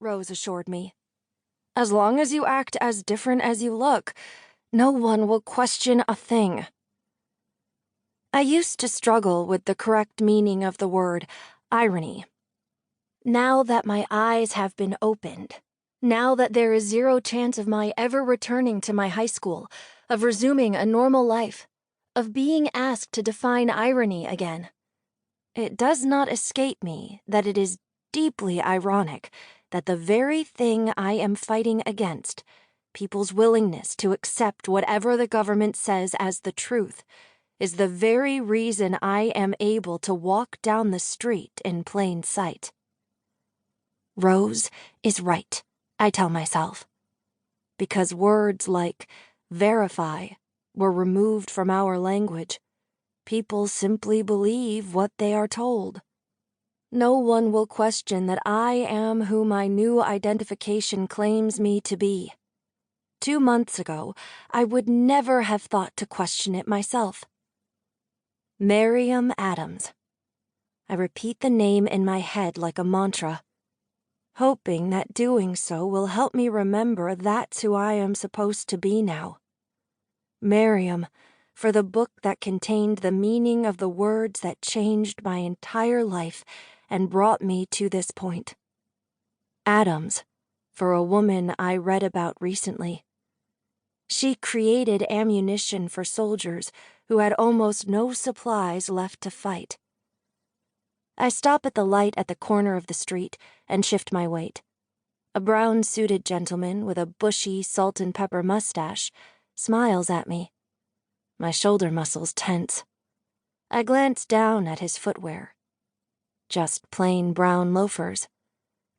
Rose assured me. As long as you act as different as you look, no one will question a thing. I used to struggle with the correct meaning of the word irony. Now that my eyes have been opened, now that there is zero chance of my ever returning to my high school, of resuming a normal life, of being asked to define irony again, it does not escape me that it is deeply ironic that the very thing I am fighting against, people's willingness to accept whatever the government says as the truth, is the very reason I am able to walk down the street in plain sight. Rose is right, I tell myself, because words like verify were removed from our language. People simply believe what they are told. No one will question that I am who my new identification claims me to be. 2 months ago, I would never have thought to question it myself. Miriam Adams. I repeat the name in my head like a mantra, hoping that doing so will help me remember that's who I am supposed to be now. Miriam, for the book that contained the meaning of the words that changed my entire life and brought me to this point. Adams, for a woman I read about recently. She created ammunition for soldiers who had almost no supplies left to fight. I stop at the light at the corner of the street and shift my weight. A brown-suited gentleman with a bushy salt and pepper mustache smiles at me. My shoulder muscles tense. I glance down at his footwear. Just plain brown loafers.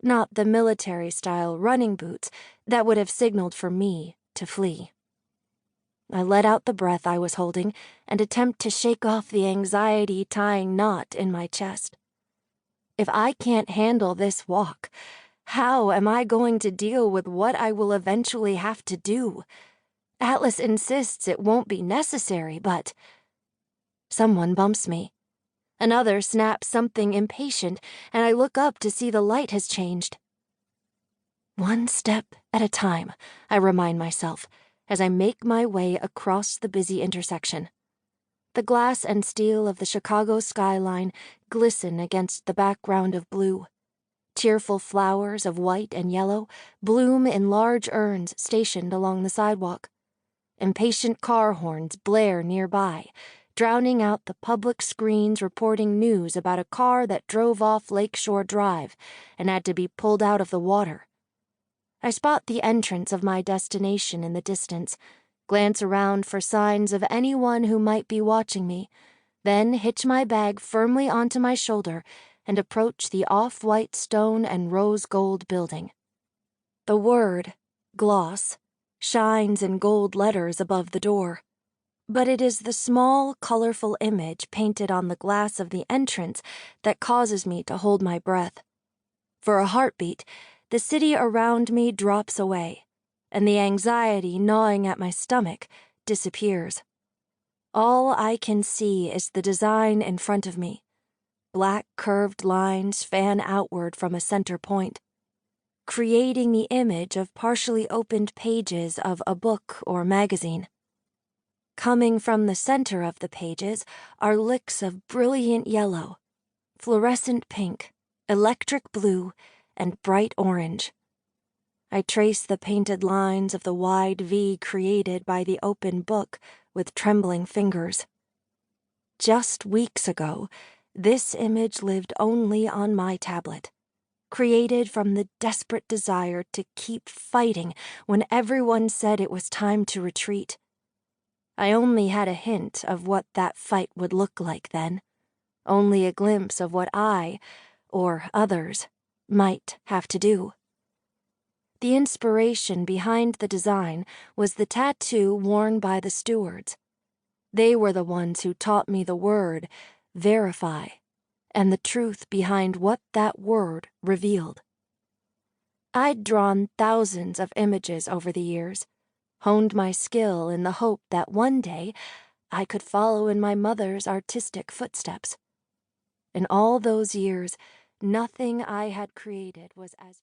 Not the military-style running boots that would have signaled for me to flee. I let out the breath I was holding and attempt to shake off the anxiety-tying knot in my chest. If I can't handle this walk, how am I going to deal with what I will eventually have to do? Atlas insists it won't be necessary, but... Someone bumps me. Another snaps something impatient, and I look up to see the light has changed. One step at a time, I remind myself, as I make my way across the busy intersection. The glass and steel of the Chicago skyline glisten against the background of blue. Cheerful flowers of white and yellow bloom in large urns stationed along the sidewalk. Impatient car horns blare nearby, drowning out the public screens reporting news about a car that drove off Lakeshore Drive and had to be pulled out of the water. I spot the entrance of my destination in the distance, glance around for signs of anyone who might be watching me, then hitch my bag firmly onto my shoulder and approach the off-white stone and rose gold building. The word, gloss, shines in gold letters above the door, but it is the small, colorful image painted on the glass of the entrance that causes me to hold my breath. For a heartbeat, the city around me drops away, and the anxiety gnawing at my stomach disappears. All I can see is the design in front of me. Black curved lines fan outward from a center point, creating the image of partially opened pages of a book or magazine. Coming from the center of the pages are licks of brilliant yellow, fluorescent pink, electric blue, and bright orange. I trace the painted lines of the wide V created by the open book with trembling fingers. Just weeks ago, this image lived only on my tablet, created from the desperate desire to keep fighting when everyone said it was time to retreat. I only had a hint of what that fight would look like then, only a glimpse of what I, or others, might have to do. The inspiration behind the design was the tattoo worn by the Stewards. They were the ones who taught me the word, verify, and the truth behind what that word revealed. I'd drawn thousands of images over the years, honed my skill in the hope that one day I could follow in my mother's artistic footsteps. In all those years, nothing I had created was as